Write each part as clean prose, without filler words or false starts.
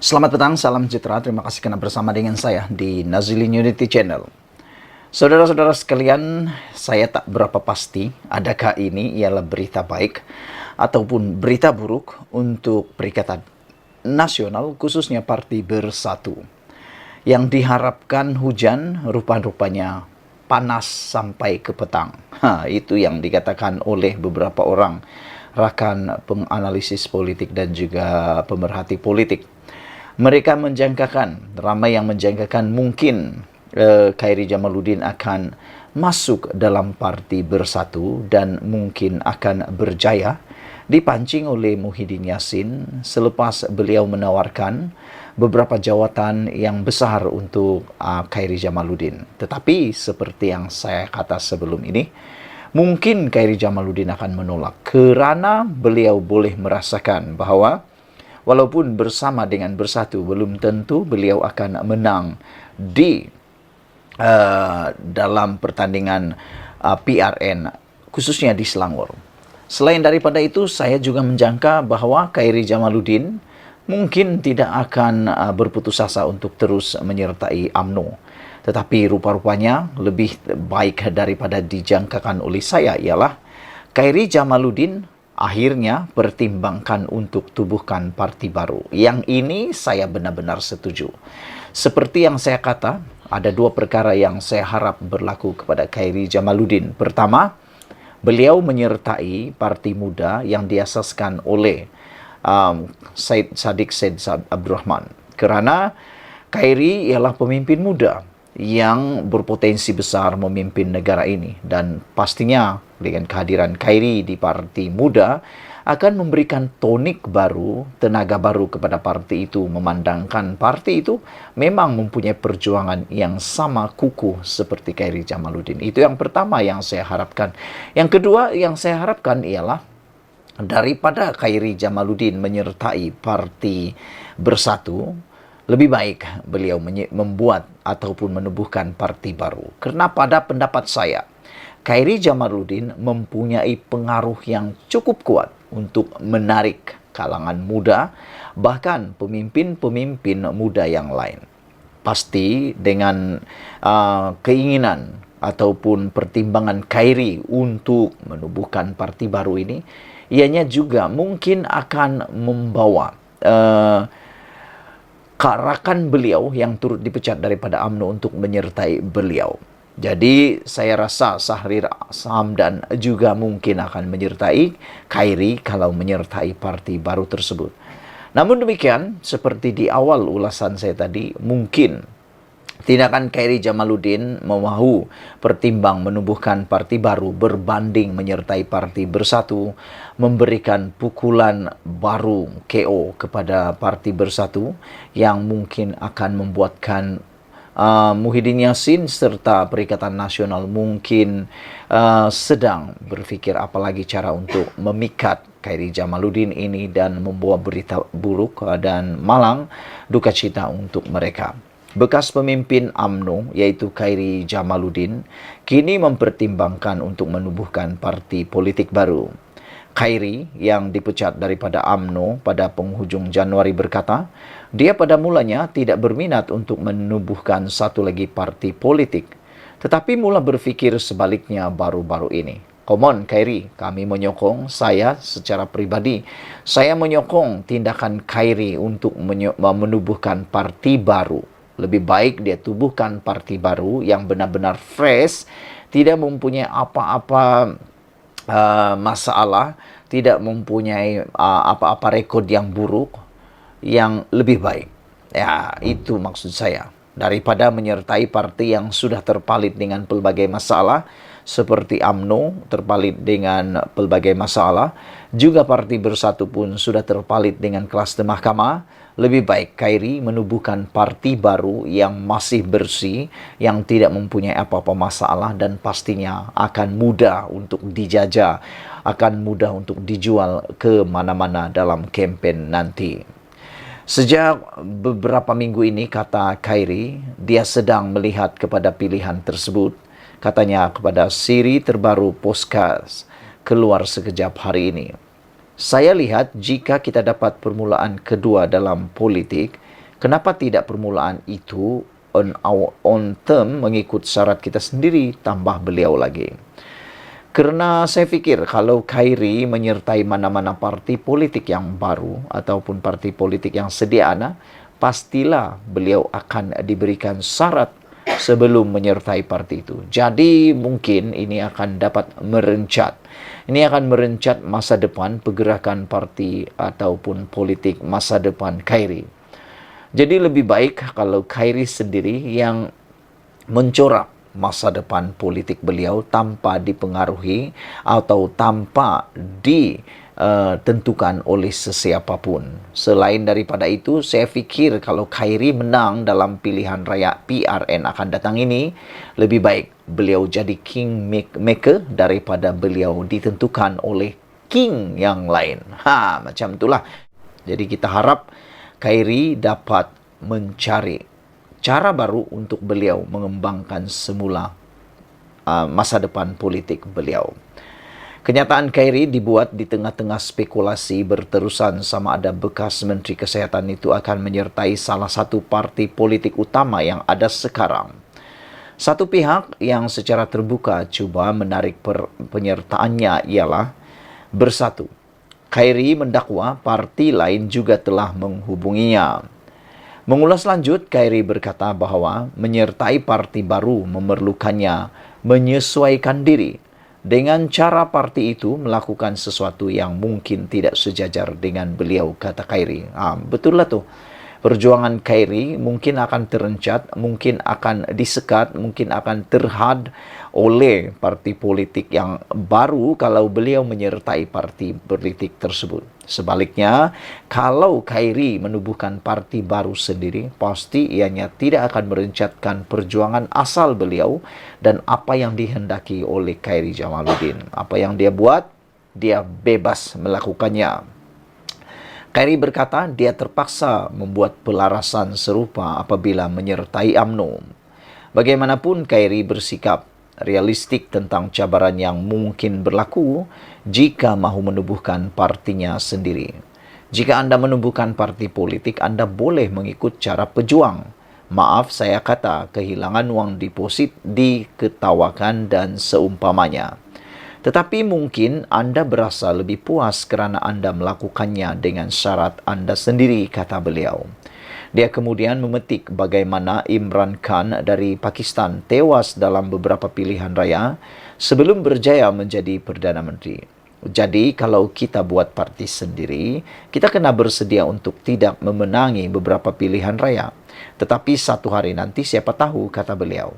Selamat petang, salam sejahtera. Terima kasih karena bersama dengan saya di Nazilin Unity Channel. Saudara-saudara sekalian, saya tak berapa pasti adakah ini ialah berita baik ataupun berita buruk untuk Perikatan Nasional, khususnya Parti Bersatu. Yang diharapkan hujan, rupa-rupanya panas sampai ke petang. Itu yang dikatakan oleh beberapa orang rakan penganalisis politik dan juga pemerhati politik. Mereka menjangkakan, ramai yang menjangkakan mungkin Khairi Jamaluddin akan masuk dalam Parti Bersatu dan mungkin akan berjaya dipancing oleh Muhyiddin Yassin selepas beliau menawarkan beberapa jawatan yang besar untuk Khairi Jamaluddin. Tetapi seperti yang saya kata sebelum ini, mungkin Khairi Jamaluddin akan menolak kerana beliau boleh merasakan bahwa walaupun bersama dengan Bersatu, belum tentu beliau akan menang di dalam pertandingan PRN, khususnya di Selangor. Selain daripada itu, saya juga menjangka bahwa Khairi Jamaluddin mungkin tidak akan berputus asa untuk terus menyertai UMNO. Tetapi rupa-rupanya lebih baik daripada dijangkakan oleh saya ialah Khairi Jamaluddin akhirnya pertimbangkan untuk tubuhkan parti baru. Yang ini saya benar-benar setuju. Seperti yang saya kata, ada dua perkara yang saya harap berlaku kepada Khairi Jamaluddin. Pertama, beliau menyertai parti muda yang diasaskan oleh Syed Saddiq Said Abdurrahman. Kerana Khairi ialah pemimpin muda yang berpotensi besar memimpin negara ini, dan pastinya dengan kehadiran Khairi di parti muda akan memberikan tonik baru, tenaga baru kepada parti itu, memandangkan parti itu memang mempunyai perjuangan yang sama kukuh seperti Khairi Jamaluddin. Itu yang pertama yang saya harapkan. Yang kedua yang saya harapkan ialah daripada Khairi Jamaluddin menyertai Parti Bersatu, lebih baik beliau membuat ataupun menubuhkan parti baru. Kerana pada pendapat saya, Khairi Jamaluddin mempunyai pengaruh yang cukup kuat untuk menarik kalangan muda, bahkan pemimpin-pemimpin muda yang lain. Pasti dengan keinginan ataupun pertimbangan Khairi untuk menubuhkan parti baru ini, ianya juga mungkin akan membawa rakan beliau yang turut dipecat daripada UMNO untuk menyertai beliau. Jadi saya rasa Sahrir Hamdan juga mungkin akan menyertai Khairi kalau menyertai parti baru tersebut. Namun demikian, seperti di awal ulasan saya tadi, mungkin tindakan Khairi Jamaluddin mahu pertimbang menubuhkan parti baru berbanding menyertai parti Bersatu, memberikan pukulan baru KO kepada parti Bersatu yang mungkin akan membuatkan Muhyiddin Yassin serta Perikatan Nasional mungkin sedang berfikir apalagi cara untuk memikat Khairi Jamaluddin ini dan membawa berita buruk dan malang duka cita untuk mereka. Bekas pemimpin UMNO yaitu Khairi Jamaluddin kini mempertimbangkan untuk menubuhkan parti politik baru. Khairi yang dipecat daripada UMNO pada penghujung Januari berkata, dia pada mulanya tidak berminat untuk menubuhkan satu lagi parti politik, tetapi mula berfikir sebaliknya baru-baru ini. Come on Khairi, kami menyokong, saya secara pribadi, saya menyokong tindakan Khairi untuk menubuhkan parti baru. Lebih baik dia tubuhkan parti baru yang benar-benar fresh, tidak mempunyai apa-apa masalah, tidak mempunyai apa-apa rekod yang buruk, yang lebih baik. Ya, itu maksud saya. Daripada menyertai parti yang sudah terpalit dengan pelbagai masalah, seperti UMNO terpalit dengan pelbagai masalah, juga Parti Bersatu pun sudah terpalit dengan kluster mahkamah. Lebih baik Khairi menubuhkan parti baru yang masih bersih, yang tidak mempunyai apa-apa masalah dan pastinya akan mudah untuk dijajah, akan mudah untuk dijual ke mana-mana dalam kempen nanti. Sejak beberapa minggu ini, kata Khairi, dia sedang melihat kepada pilihan tersebut. Katanya kepada siri terbaru podcast keluar sekejap hari ini. Saya lihat jika kita dapat permulaan kedua dalam politik, Kenapa tidak permulaan itu on our own term mengikut syarat kita sendiri, tambah beliau lagi. Karena saya fikir kalau Khairi menyertai mana-mana parti politik yang baru ataupun parti politik yang sedia ada, pastilah beliau akan diberikan syarat sebelum menyertai parti itu. Jadi mungkin ini akan dapat merencat. Ini akan merencat masa depan pergerakan parti ataupun politik masa depan Khairi. Jadi lebih baik kalau Khairi sendiri yang mencorak masa depan politik beliau tanpa dipengaruhi atau tanpa ditentukan oleh sesiapapun. Selain daripada itu, saya fikir kalau Khairi menang dalam pilihan raya PRN akan datang ini, lebih baik beliau jadi king maker daripada beliau ditentukan oleh king yang lain. Macam itulah. Jadi kita harap Khairi dapat mencari cara baru untuk beliau mengembangkan semula masa depan politik beliau. Kenyataan Khairi dibuat di tengah-tengah spekulasi berterusan sama ada bekas Menteri Kesehatan itu akan menyertai salah satu parti politik utama yang ada sekarang. Satu pihak yang secara terbuka cuba menarik penyertaannya ialah Bersatu. Khairi mendakwa parti lain juga telah menghubunginya. Mengulas lanjut, Khairi berkata bahawa menyertai parti baru memerlukannya menyesuaikan diri dengan cara parti itu melakukan sesuatu yang mungkin tidak sejajar dengan beliau, kata Khairi. Betul lah tu. Perjuangan Khairi mungkin akan terencat, mungkin akan disekat, mungkin akan terhad oleh parti politik yang baru kalau beliau menyertai parti politik tersebut. Sebaliknya, kalau Khairi menubuhkan parti baru sendiri, pasti ianya tidak akan merencatkan perjuangan asal beliau dan apa yang dihendaki oleh Khairi Jamaluddin. Apa yang dia buat, dia bebas melakukannya. Khairi berkata dia terpaksa membuat pelarasan serupa apabila menyertai UMNO. Bagaimanapun Khairi bersikap realistik tentang cabaran yang mungkin berlaku jika mahu menubuhkan partinya sendiri. Jika anda menubuhkan parti politik, anda boleh mengikut cara pejuang. Maaf saya kata, kehilangan wang deposit diketawakan dan seumpamanya. Tetapi mungkin anda berasa lebih puas kerana anda melakukannya dengan syarat anda sendiri, kata beliau. Dia kemudian memetik bagaimana Imran Khan dari Pakistan tewas dalam beberapa pilihan raya sebelum berjaya menjadi Perdana Menteri. Jadi kalau kita buat parti sendiri, kita kena bersedia untuk tidak memenangi beberapa pilihan raya. Tetapi satu hari nanti siapa tahu, kata beliau.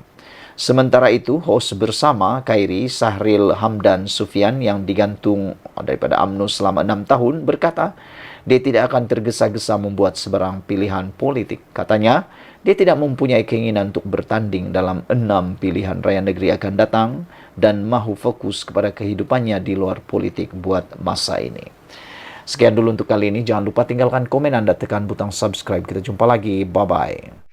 Sementara itu, hos bersama Khairi, Sahril Hamdan Sufian yang digantung daripada UMNO selama 6 tahun berkata, dia tidak akan tergesa-gesa membuat sebarang pilihan politik. Katanya, dia tidak mempunyai keinginan untuk bertanding dalam 6 pilihan raya negeri akan datang dan mahu fokus kepada kehidupannya di luar politik buat masa ini. Sekian dulu untuk kali ini. Jangan lupa tinggalkan komen anda, tekan butang subscribe. Kita jumpa lagi. Bye-bye.